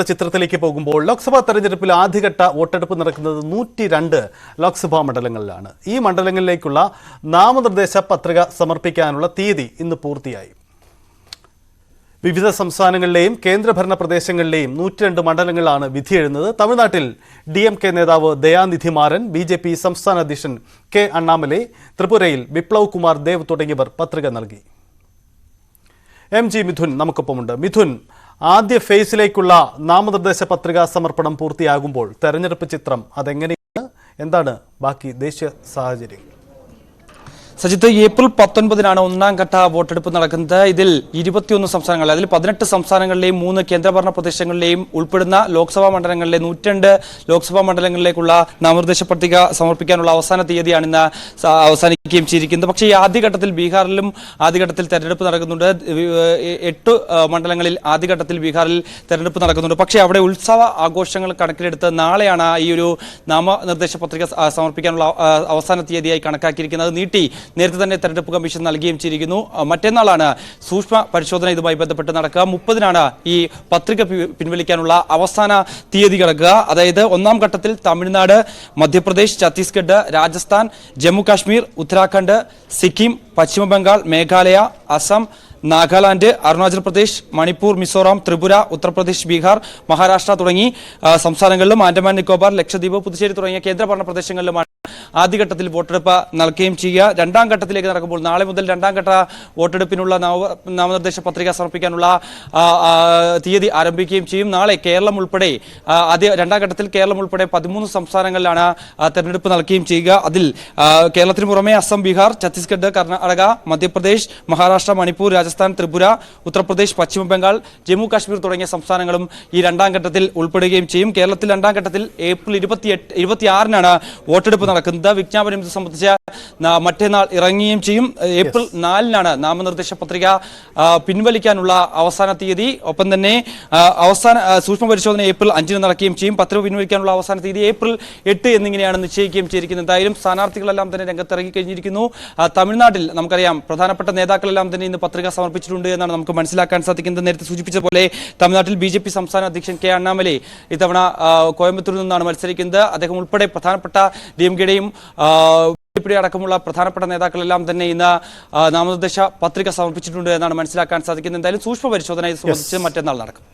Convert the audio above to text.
ചിത്രത്തിലേക്ക് പോകുമ്പോൾ ലോക്സഭാ തെരഞ്ഞെടുപ്പിൽ ആദ്യഘട്ട വോട്ടെടുപ്പ് നടക്കുന്നത് 102 ലോക്സഭാ മണ്ഡലങ്ങളിലാണ്. ഈ മണ്ഡലങ്ങളിലേക്കുള്ള നാമനിർദ്ദേശ പത്രിക സമർപ്പിക്കാനുള്ള തീയതി ഇന്ന് പൂർത്തിയായി. വിവിധ സംസ്ഥാനങ്ങളിലെയും കേന്ദ്രഭരണ പ്രദേശങ്ങളിലെയും 102 മണ്ഡലങ്ങളിലാണ് വിധിയെഴുതുന്നത്. തമിഴ്നാട്ടിൽ DMK നേതാവ് ദയാനിധി മാരൻ, BJP സംസ്ഥാന അധ്യക്ഷൻ K. അണ്ണാമലൈ, ത്രിപുരയിൽ ബിപ്ലവ് കുമാർ ദേവ് തുടങ്ങിയവർ പത്രിക നൽകി. MG മിഥുൻ നമുക്കൊപ്പമുണ്ട്. മിഥുൻ, ആദ്യ ഫേസിലേക്കുള്ള നാമനിർദ്ദേശ പത്രികാ സമർപ്പണം പൂർത്തിയാകുമ്പോൾ തെരഞ്ഞെടുപ്പ് ചിത്രം അതെങ്ങനെയാണ്, എന്താണ് ബാക്കി ദേശീയ സാഹചര്യം? സജിത്ത്, ഏപ്രിൽ 19-നാണ് ഒന്നാം ഘട്ട വോട്ടെടുപ്പ് നടക്കുന്നത്. ഇതിൽ 21 സംസ്ഥാനങ്ങൾ, അതിൽ 18 സംസ്ഥാനങ്ങളിലെയും 3 കേന്ദ്രഭരണ പ്രദേശങ്ങളിലെയും ഉൾപ്പെടുന്ന ലോക്സഭാ മണ്ഡലങ്ങളിലെ 102 ലോക്സഭാ മണ്ഡലങ്ങളിലേക്കുള്ള നാമനിർദ്ദേശ പത്രിക സമർപ്പിക്കാനുള്ള അവസാന തീയതിയാണ് ഇന്ന് അവസാനിക്കുകയും ചെയ്തിരിക്കുന്നത്. പക്ഷേ ഈ ആദ്യഘട്ടത്തിൽ ബീഹാറിലും ആദ്യഘട്ടത്തിൽ തെരഞ്ഞെടുപ്പ് നടക്കുന്നുണ്ട്. 8 മണ്ഡലങ്ങളിൽ ആദ്യഘട്ടത്തിൽ ബീഹാറിൽ തെരഞ്ഞെടുപ്പ് നടക്കുന്നുണ്ട്. പക്ഷേ അവിടെ ഉത്സവ ആഘോഷങ്ങൾ കണക്കിലെടുത്ത് നാളെയാണ് ഈ ഒരു നാമനിർദ്ദേശ പത്രിക സമർപ്പിക്കാനുള്ള അവസാന തീയതിയായി കണക്കാക്കിയിരിക്കുന്നത്. നീട്ടി നേരത്തെ തന്നെ തെരഞ്ഞെടുപ്പ് കമ്മീഷൻ നൽകുകയും ചെയ്തിരിക്കുന്നു. മറ്റന്നാളാണ് സൂക്ഷ്മ പരിശോധന ഇതുമായി ബന്ധപ്പെട്ട് നടക്കുക. 30-നാണ് ഈ പത്രിക പിൻവലിക്കാനുള്ള അവസാന തീയതി കിടക്കുക. അതായത് ഒന്നാം ഘട്ടത്തിൽ തമിഴ്നാട്, മധ്യപ്രദേശ്, ഛത്തീസ്ഗഡ്, രാജസ്ഥാൻ, ജമ്മു കാശ്മീർ, ഉത്തരാഖണ്ഡ്, സിക്കിം, പശ്ചിമ ബംഗാൾ, മേഘാലയ, അസം, നാഗാലാൻഡ്, അരുണാചൽ പ്രദേശ്, മണിപ്പൂർ, മിസോറാം, ത്രിപുര, ഉത്തർപ്രദേശ്, ബീഹാർ, മഹാരാഷ്ട്ര തുടങ്ങി സംസ്ഥാനങ്ങളിലും ആൻഡമാൻ നിക്കോബാർ, ലക്ഷദ്വീപ്, പുതുച്ചേരി തുടങ്ങിയ കേന്ദ്രഭരണ പ്രദേശങ്ങളിലുമാണ് ആദ്യഘട്ടത്തിൽ വോട്ടെടുപ്പ് നൽകുകയും ചെയ്യുക. രണ്ടാം ഘട്ടത്തിലേക്ക് നടക്കുമ്പോൾ നാളെ മുതൽ രണ്ടാം ഘട്ട വോട്ടെടുപ്പിനുള്ള നാമനിർദ്ദേശ പത്രിക സമർപ്പിക്കാനുള്ള തീയതി ആരംഭിക്കുകയും ചെയ്യും. നാളെ കേരളം ഉൾപ്പെടെ രണ്ടാം ഘട്ടത്തിൽ കേരളം ഉൾപ്പെടെ 13 സംസ്ഥാനങ്ങളിലാണ് തെരഞ്ഞെടുപ്പ് നൽകുകയും ചെയ്യുക. അതിൽ കേരളത്തിന് പുറമെ അസം, ബീഹാർ, ഛത്തീസ്ഗഡ്, കർണാടക, മധ്യപ്രദേശ്, മഹാരാഷ്ട്ര, മണിപ്പൂർ, രാജസ്ഥാൻ, ത്രിപുര, ഉത്തർപ്രദേശ്, പശ്ചിമ ബംഗാൾ, ജമ്മു കാശ്മീർ തുടങ്ങിയ സംസ്ഥാനങ്ങളും ഈ രണ്ടാം ഘട്ടത്തിൽ ഉൾപ്പെടുകയും ചെയ്യും. കേരളത്തിൽ രണ്ടാം ഘട്ടത്തിൽ ഏപ്രിൽ 26-നാണ് വോട്ടെടുപ്പ് നടക്കുന്നത്. വിജ്ഞാപനം ഇത് സംബന്ധിച്ച് മറ്റന്നാൾ ഇറങ്ങുകയും ചെയ്യും. ഏപ്രിൽ 4-നാണ് നാമനിർദ്ദേശ പത്രിക പിൻവലിക്കാനുള്ള അവസാന തീയതി. ഒപ്പം തന്നെ അവസാന സൂക്ഷ്മ പരിശോധന ഏപ്രിൽ 5-ന് നടക്കുകയും ചെയ്യും. പത്രിക പിൻവലിക്കാനുള്ള അവസാന തീയതി ഏപ്രിൽ 8 എന്നിങ്ങനെയാണ് നിശ്ചയിക്കുകയും ചെയ്തിരിക്കുന്നത്. എന്തായാലും സ്ഥാനാർത്ഥികളെല്ലാം തന്നെ രംഗത്തിറങ്ങി കഴിഞ്ഞിരിക്കുന്നു. തമിഴ്നാട്ടിൽ നമുക്കറിയാം പ്രധാനപ്പെട്ട നേതാക്കളെല്ലാം തന്നെ ഇന്ന് പത്രിക സമർപ്പിച്ചിട്ടുണ്ട് എന്നാണ് നമുക്ക് മനസ്സിലാക്കാൻ സാധിക്കുന്നത്. നേരത്തെ സൂചിപ്പിച്ച പോലെ തമിഴ്നാട്ടിൽ BJP സംസ്ഥാന അധ്യക്ഷൻ K. അണ്ണാമലൈ ഇത്തവണ കോയമ്പത്തൂരിൽ നിന്നാണ് മത്സരിക്കുന്നത്. അദ്ദേഹം ഉൾപ്പെടെ പ്രധാനപ്പെട്ട DMK-യുടെയും അടക്കമുള്ള പ്രധാനപ്പെട്ട നേതാക്കളെല്ലാം തന്നെ ഇന്ന് നാമനിർദ്ദേശ പത്രിക സമർപ്പിച്ചിട്ടുണ്ട് എന്നാണ് മനസ്സിലാക്കാൻ സാധിക്കുന്നത്. എന്തായാലും സൂക്ഷ്മ പരിശോധന ഇത് സംബന്ധിച്ച് മറ്റന്നാൾ നടക്കും.